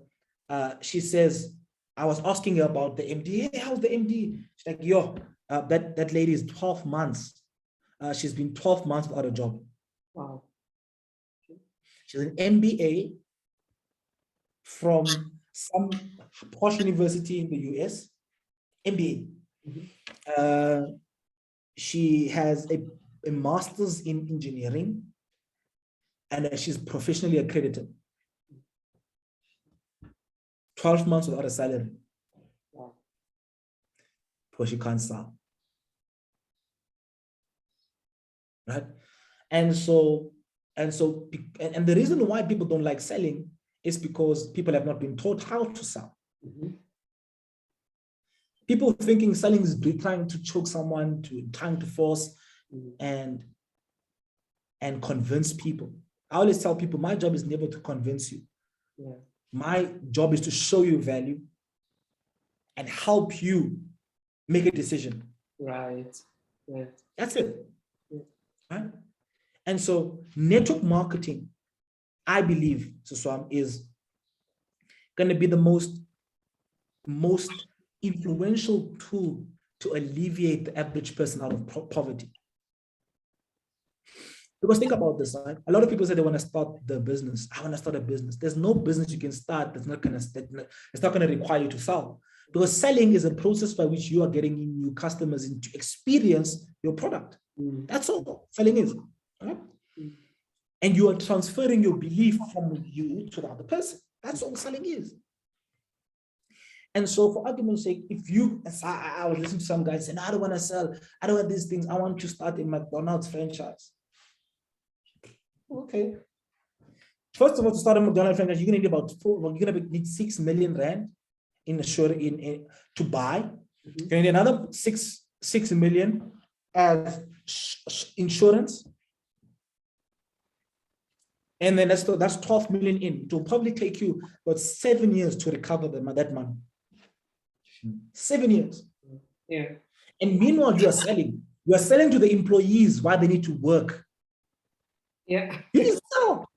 she says, I was asking her about the MD. Hey, how's the MD? She's like, that lady is 12 months. She's been 12 months without a job. Wow. She's an MBA from some posh university in the US. MBA. Mm-hmm. She has a master's in engineering, and she's professionally accredited. 12 months without a salary. Wow. Because she can't sell. Right? And the reason why people don't like selling is because people have not been taught how to sell. Mm-hmm. People thinking selling is trying to choke someone, trying to force and convince people. I always tell people, my job is never to convince you. Yeah. My job is to show you value and help you make a decision. Right. Yeah. That's it. Yeah. Right? And so network marketing, I believe, Suswam, is going to be the most influential tool to alleviate the average person out of poverty. Because think about this, right? A lot of people say they want to start the business. I want to start a business. There's no business you can start it's not going to require you to sell. Because selling is a process by which you are getting new customers in to experience your product. That's all selling is. Right? And you are transferring your belief from you to the other person. That's all selling is. And so for argument's sake, I was listening to some guys saying, I don't want to sell. I don't want these things. I want to start a McDonald's franchise. Okay. First of all, to start a McDonald's franchise, you're going to need about 6 million rand to buy. And another 6 million as insurance. And then that's 12 million in. It will probably take you about 7 years to recover that money. 7 years. Yeah. And meanwhile, you are selling. You are selling to the employees why they need to work. Yeah. You need to sell.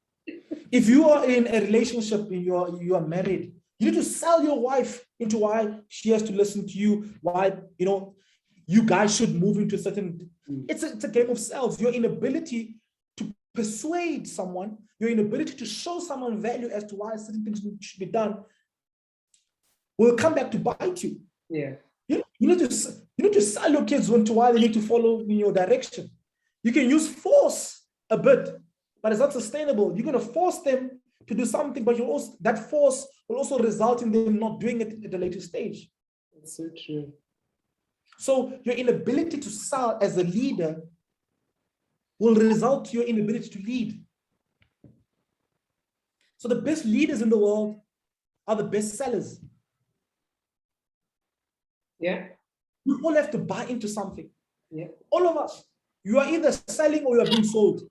If you are in a relationship and you are married, you need to sell your wife into why she has to listen to you, why you guys should move into certain. It's a game of sales. Your inability to persuade someone, your inability to show someone value as to why certain things should be done will come back to bite you. Yeah. You need to sell your kids into why they need to follow in your direction. You can use force a bit, but it's not sustainable. You're going to force them to do something, but that force will also result in them not doing it at a later stage. That's so true. So your inability to sell as a leader will result to your inability to lead. So the best leaders in the world are the best sellers. Yeah. We all have to buy into something. Yeah. All of us. You are either selling or you are being sold.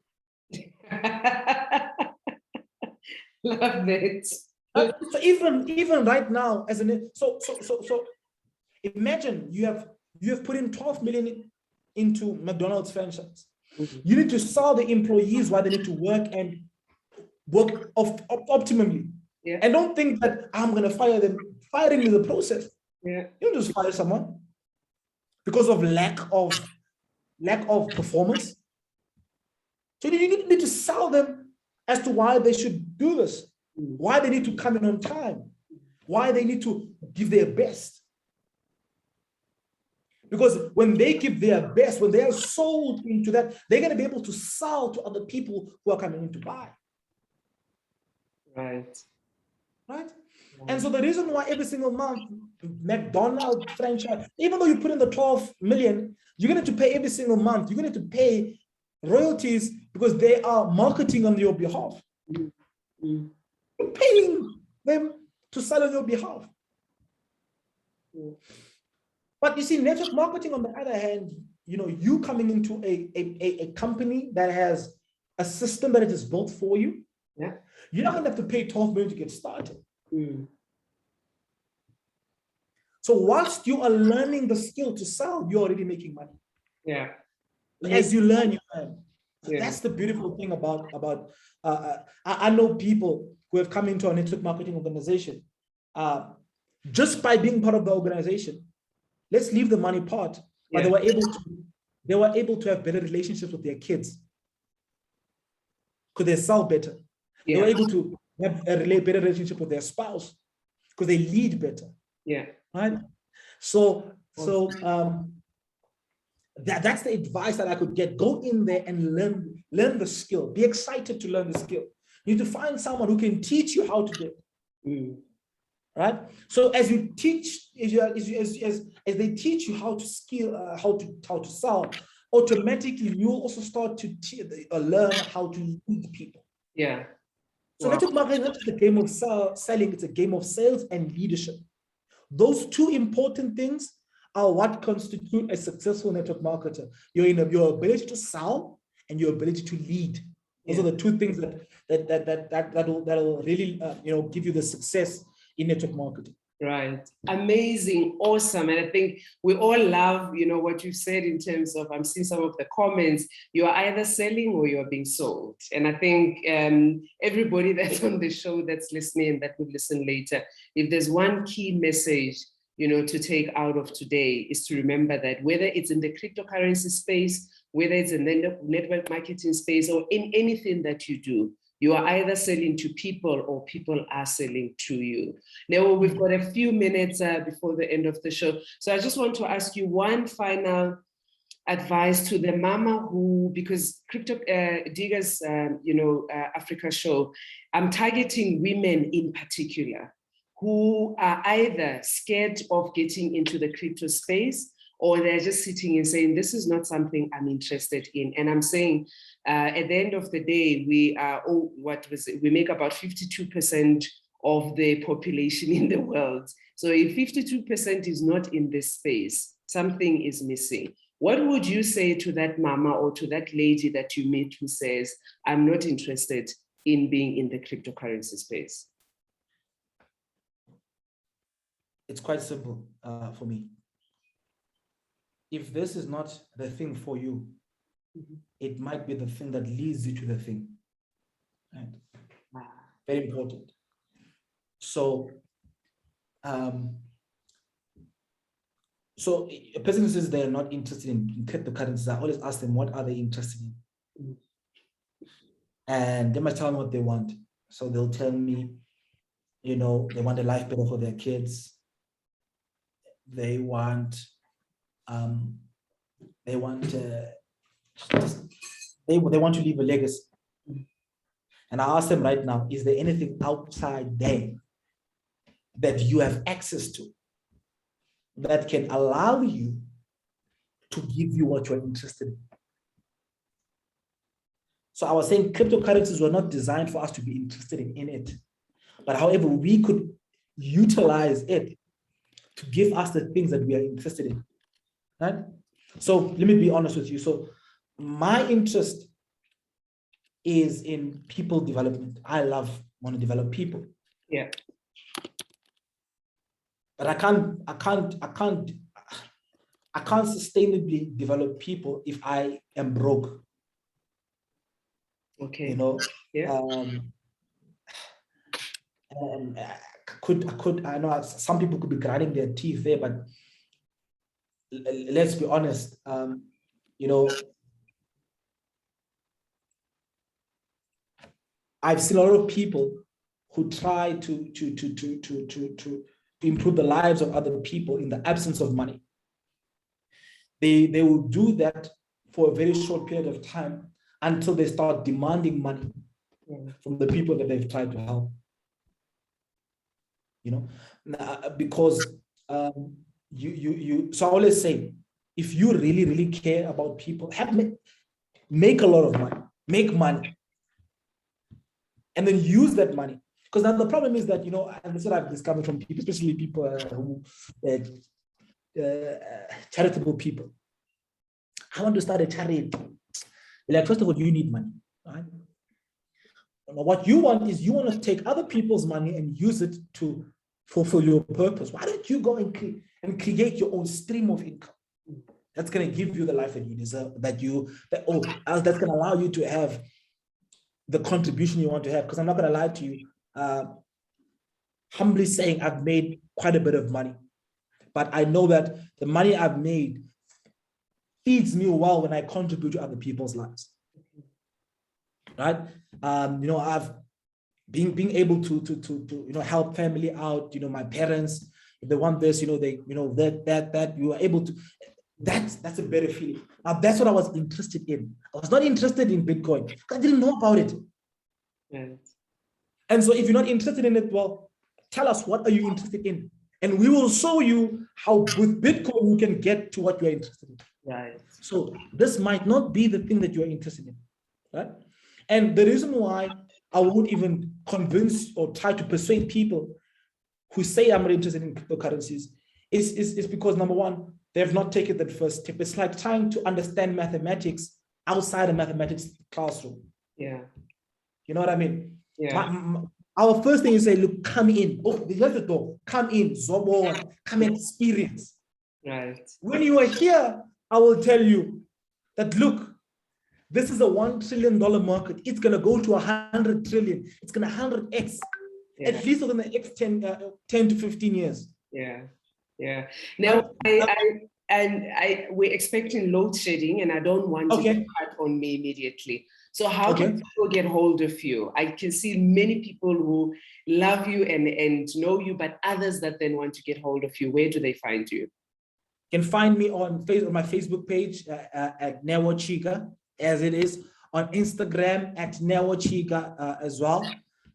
Love it. So even right now, so imagine you have put in 12 million into McDonald's franchise. You need to sell the employees why they need to work and work optimally. Yeah. And don't think that I'm going to fire them. Firing is a process. Yeah. You don't just fire someone because of lack of performance. So you need to sell them as to why they should do this, why they need to come in on time, why they need to give their best. Because when they give their best, when they are sold into that, they're going to be able to sell to other people who are coming in to buy. Right. And so the reason why every single month, McDonald's franchise, even though you put in the 12 million, you're going to pay every single month. You're going to pay royalties because they are marketing on your behalf. You're paying them to sell on your behalf. But you see, network marketing, on the other hand, you coming into a company that has a system that it is built for you. Yeah. You're not going to have to pay 12 million to get started. So whilst you are learning the skill to sell, you're already making money. Yeah. As you learn, you earn. So that's the beautiful thing about I know people who have come into a network marketing organization just by being part of the organization. Let's leave the money part, but they were able to have better relationships with their kids because they sell better. They were able to have a better relationship with their spouse because they lead better. Yeah. Right. So that's the advice that I could get. Go in there and learn the skill. Be excited to learn the skill. You need to find someone who can teach you how to do it. Right. So as you teach, as they teach you how to how to sell, automatically you will also start to learn how to lead people. Yeah. So network marketing is not just a game of selling; it's a game of sales and leadership. Those two important things are what constitute a successful network marketer. Your ability to sell and your ability to lead. Those are the two things that will really give you the success in network marketing. Right. Amazing. Awesome. And I think we all love, what you said in terms of, I'm seeing some of the comments, you are either selling or you are being sold. And I think everybody that's on the show that's listening and that will listen later, if there's one key message, to take out of today is to remember that whether it's in the cryptocurrency space, whether it's in the network marketing space or in anything that you do, you are either selling to people or people are selling to you. Now, we've got a few minutes before the end of the show. So I just want to ask you one final advice to the mama who, because Crypto Diggers, Africa show, I'm targeting women in particular who are either scared of getting into the crypto space or they're just sitting and saying, this is not something I'm interested in. And I'm saying, at the end of the day, we are, we make about 52% of the population in the world. So if 52% is not in this space, something is missing. What would you say to that mama or to that lady that you meet who says, I'm not interested in being in the cryptocurrency space? It's quite simple for me. If this is not the thing for you, it might be the thing that leads you to the thing. Right? Very important. So, so a person who says they're not interested in cryptocurrencies, I always ask them, what are they interested in? And they might tell me what they want. So they'll tell me, you know, they want a life better for their kids. They want they want to leave a legacy. And I ask them right now, is there anything outside there that you have access to that can allow you to give you what you're interested in? So I was saying cryptocurrencies were not designed for us to be interested in it. But however, we could utilize it to give us the things that we are interested in. Right? So let me be honest with you. So my interest is in people development. I want to develop people. Yeah. But I can't sustainably develop people if I am broke. Okay. You know, yeah. I know some people could be grinding their teeth there, but let's be honest, you know, I've seen a lot of people who try to improve the lives of other people in the absence of money. They will do that for a very short period of time until they start demanding money from the people that they've tried to help. You know, because so I always say, if you really care about people, make a lot of money, make money, and then use that money. Because now the problem is that, you know, and this is what I've discovered from people, especially people who charitable people. I want to start a charity. Like, first of all, you need money, right? What you want is you want to take other people's money and use it to fulfill your purpose. Why don't you go and create your own stream of income? That's going to give you the life that you deserve, that's going to allow you to have the contribution you want to have. Because I'm not going to lie to you, humbly saying I've made quite a bit of money, but I know that the money I've made feeds me well when I contribute to other people's lives. Right? You know, I've being able to you know, help family out. You know, my parents, if they want this, you know, they, you know, that you are able to. That's a better feeling. Now, that's what I was interested in. I was not interested in Bitcoin because I didn't know about it. Right. And so if you're not interested in it, well, tell us, what are you interested in? And we will show you how with Bitcoin you can get to what you're interested in. Right. So this might not be the thing that you're interested in. Right? And the reason why I would even convince or try to persuade people who say I'm not interested in cryptocurrencies is because, number one, they have not taken that first step. It's like trying to understand mathematics outside a mathematics classroom. Yeah. You know what I mean? Yeah. Our first thing is say, look, come in. Oh, here's the door. Come in, Zobo, come experience. Right. When you are here, I will tell you that, look, this is a $1 trillion market. It's going to go to 100 trillion. It's going to 100x, at least within the next 10 to 15 years. Yeah. Yeah. Now, we're expecting load shedding, and I don't want it to cut on me immediately. So how can people get hold of you? I can see many people who love you and know you, but others that then want to get hold of you. Where do they find you? You can find me on my Facebook page at Neo Cheka, as it is, on Instagram at Neo Cheka as well.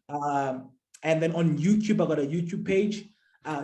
And then on YouTube, I got a YouTube page.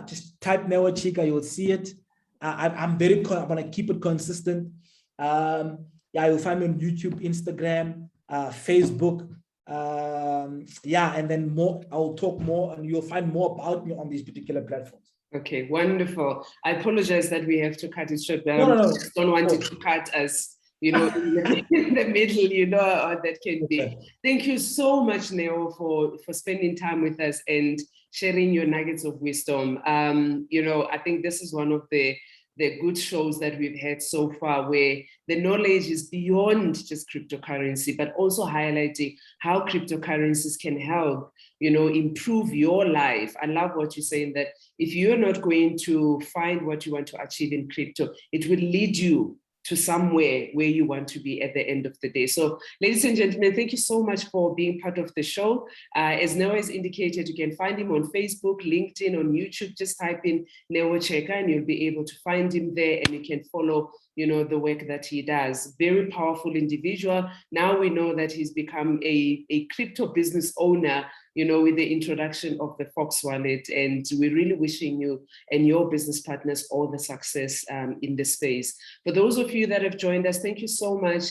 Just type Neo Cheka, you'll see it. I'm going to keep it consistent. Yeah, you'll find me on YouTube, Instagram, Facebook. Yeah, and then more, I'll talk more and you'll find more about me on these particular platforms. Okay, wonderful. I apologize that we have to cut it short. No, no, no. Just don't want it to cut us, in the middle, or that can be. Okay. Thank you so much, Neo, for spending time with us and sharing your nuggets of wisdom. I think this is one of the good shows that we've had so far, where the knowledge is beyond just cryptocurrency, but also highlighting how cryptocurrencies can help, improve your life. I love what you're saying, that if you're not going to find what you want to achieve in crypto, it will lead you to somewhere where you want to be at the end of the day. So, ladies and gentlemen, thank you so much for being part of the show. As Neo has indicated, you can find him on Facebook, LinkedIn, on YouTube. Just type in Neo Cheka and you'll be able to find him there, and you can follow the work that he does. Very powerful individual. Now we know that he's become a crypto business owner, with the introduction of the Fox wallet. And we're really wishing you and your business partners all the success in this space. For those of you that have joined us, thank you so much.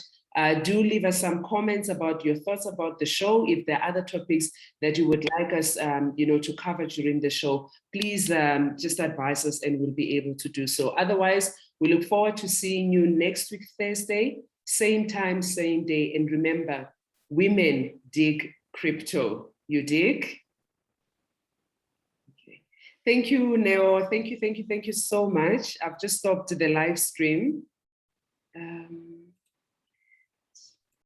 Do leave us some comments about your thoughts about the show. If there are other topics that you would like us, to cover during the show, please just advise us and we'll be able to do so. Otherwise, we look forward to seeing you next week, Thursday, same time, same day. And remember, women dig crypto. You dig? Okay. Thank you, Neo. Thank you so much. I've just stopped the live stream.